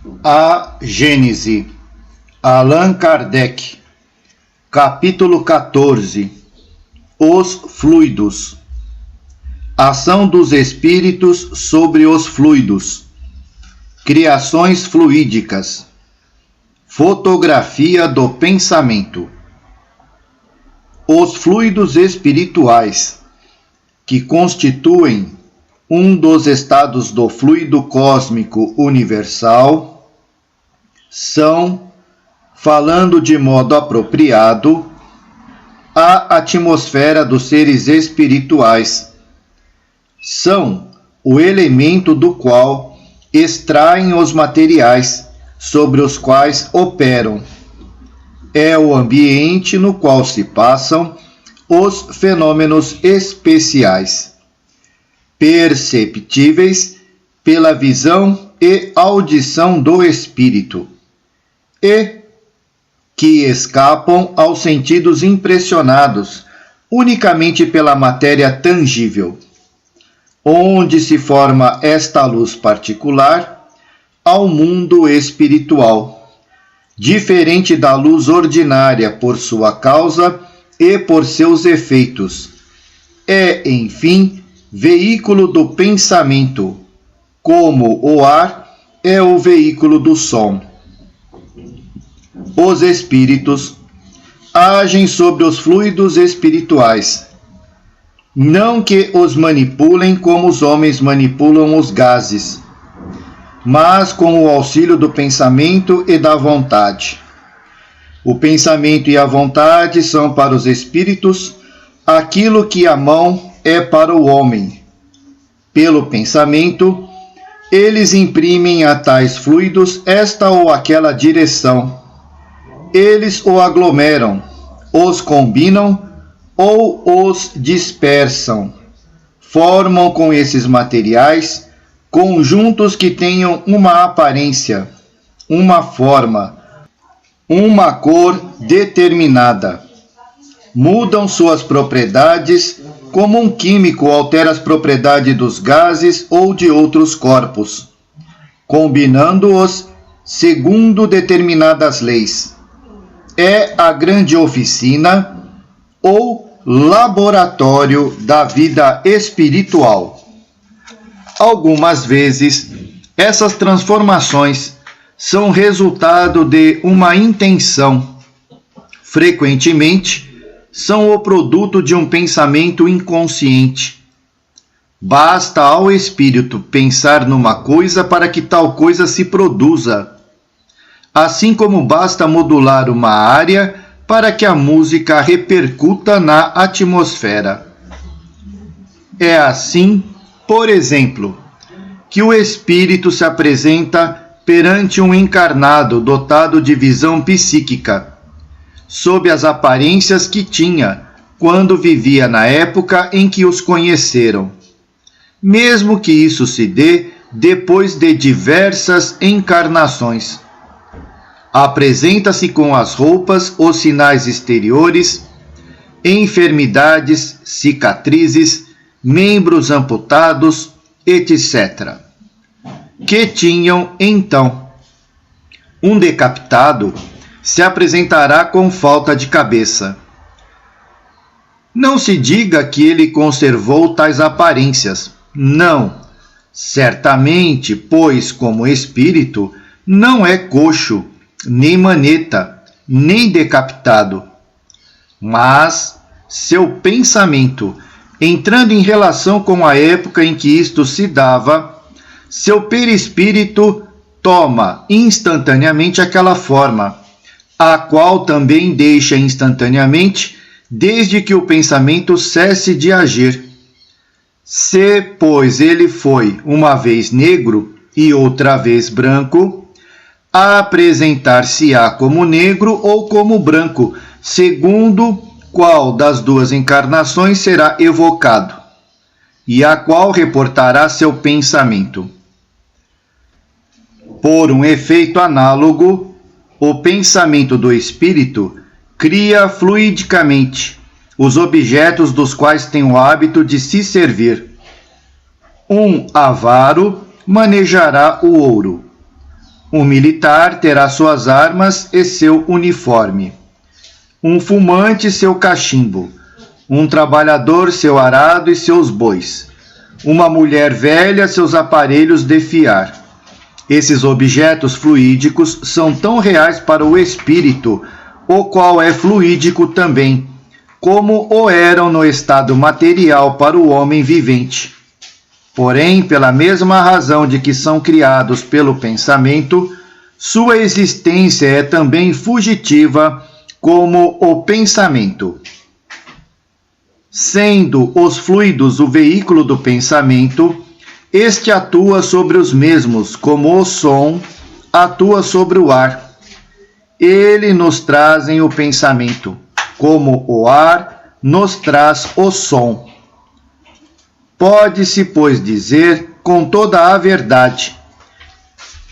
A Gênese, Allan Kardec, capítulo 14. Os fluidos. Ação dos espíritos sobre os fluidos. Criações fluídicas. Fotografia do pensamento. Os fluidos espirituais, que constituem um dos estados do fluido cósmico universal, são, falando de modo apropriado, a atmosfera dos seres espirituais. São o elemento do qual extraem os materiais sobre os quais operam. É o ambiente no qual se passam os fenômenos especiais, perceptíveis pela visão e audição do espírito, e que escapam aos sentidos impressionados unicamente pela matéria tangível, onde se forma esta luz particular ao mundo espiritual, diferente da luz ordinária por sua causa e por seus efeitos. É, enfim, veículo do pensamento, como o ar é o veículo do som. Os espíritos agem sobre os fluidos espirituais, não que os manipulem como os homens manipulam os gases, mas com o auxílio do pensamento e da vontade. O pensamento e a vontade são para os espíritos aquilo que a mão é para o homem. Pelo pensamento, eles imprimem a tais fluidos esta ou aquela direção. Eles o aglomeram, os combinam ou os dispersam. Formam com esses materiais conjuntos que tenham uma aparência, uma forma, uma cor determinada. Mudam suas propriedades como um químico altera as propriedades dos gases ou de outros corpos, combinando-os segundo determinadas leis. É a grande oficina ou laboratório da vida espiritual. Algumas vezes, essas transformações são resultado de uma intenção. Frequentemente, são o produto de um pensamento inconsciente. Basta ao espírito pensar numa coisa para que tal coisa se produza, assim como basta modular uma área para que a música repercuta na atmosfera. É assim, por exemplo, que o espírito se apresenta perante um encarnado dotado de visão psíquica, sob as aparências que tinha quando vivia na época em que os conheceram, mesmo que isso se dê depois de diversas encarnações. Apresenta-se com as roupas, os sinais exteriores, enfermidades, cicatrizes, membros amputados, etc., que tinham então. Um decapitado se apresentará com falta de cabeça. Não se diga que ele conservou tais aparências. Não, certamente, pois, como espírito, não é coxo, nem maneta, nem decapitado. Mas seu pensamento, entrando em relação com a época em que isto se dava, seu perispírito toma instantaneamente aquela forma, a qual também deixa instantaneamente, desde que o pensamento cesse de agir. Se, pois, ele foi uma vez negro e outra vez branco, apresentar-se-á como negro ou como branco, segundo qual das duas encarnações será evocado, e a qual reportará seu pensamento. Por um efeito análogo, o pensamento do espírito cria fluidicamente os objetos dos quais tem o hábito de se servir. Um avaro manejará o ouro, Um militar terá suas armas e seu uniforme. Um fumante seu cachimbo. Um trabalhador seu arado e seus bois. Uma mulher velha seus aparelhos de fiar. Esses objetos fluídicos são tão reais para o espírito, o qual é fluídico também, como o eram no estado material para o homem vivente. Porém, pela mesma razão de que são criados pelo pensamento, sua existência é também fugitiva como o pensamento. Sendo os fluidos o veículo do pensamento, este atua sobre os mesmos, como o som atua sobre o ar. Ele nos trazem o pensamento, como o ar nos traz o som. Pode-se, pois, dizer com toda a verdade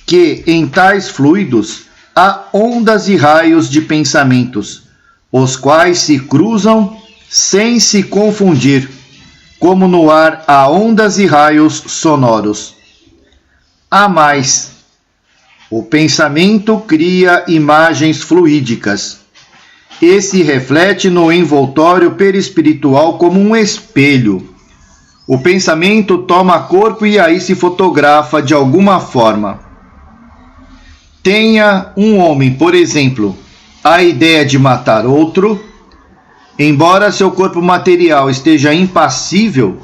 que em tais fluidos há ondas e raios de pensamentos, os quais se cruzam sem se confundir, como no ar há ondas e raios sonoros. Há mais. O pensamento cria imagens fluídicas e se reflete no envoltório perispiritual como um espelho. O pensamento toma corpo e aí se fotografa de alguma forma. Tenha um homem, por exemplo, a ideia de matar outro. Embora seu corpo material esteja impassível,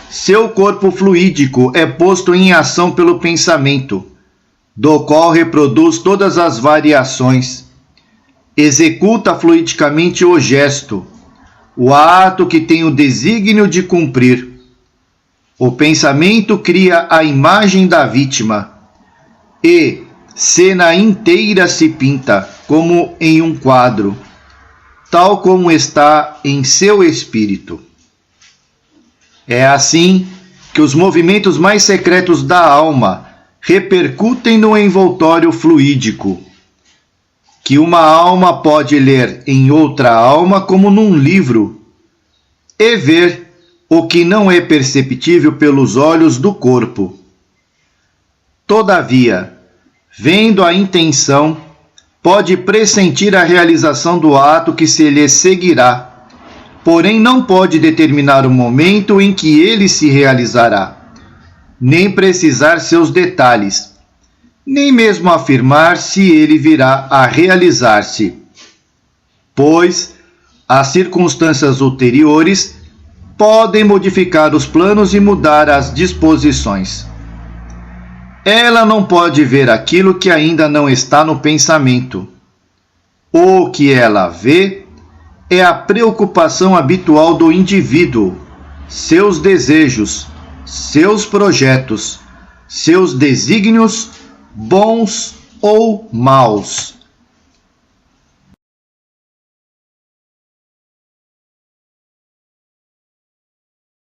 seu corpo fluídico é posto em ação pelo pensamento, do qual reproduz todas as variações. Executa fluidicamente o gesto, o ato que tem o desígnio de cumprir. O pensamento cria a imagem da vítima e cena inteira se pinta, como em um quadro, tal como está em seu espírito. É assim que os movimentos mais secretos da alma repercutem no envoltório fluídico, que uma alma pode ler em outra alma como num livro, e ver o que não é perceptível pelos olhos do corpo. Todavia, vendo a intenção, pode pressentir a realização do ato que se lhe seguirá, porém não pode determinar o momento em que ele se realizará, nem precisar seus detalhes, nem mesmo afirmar se ele virá a realizar-se, pois as circunstâncias ulteriores podem modificar os planos e mudar as disposições. Ela não pode ver aquilo que ainda não está no pensamento. O que ela vê é a preocupação habitual do indivíduo, seus desejos, seus projetos, seus desígnios, bons ou maus.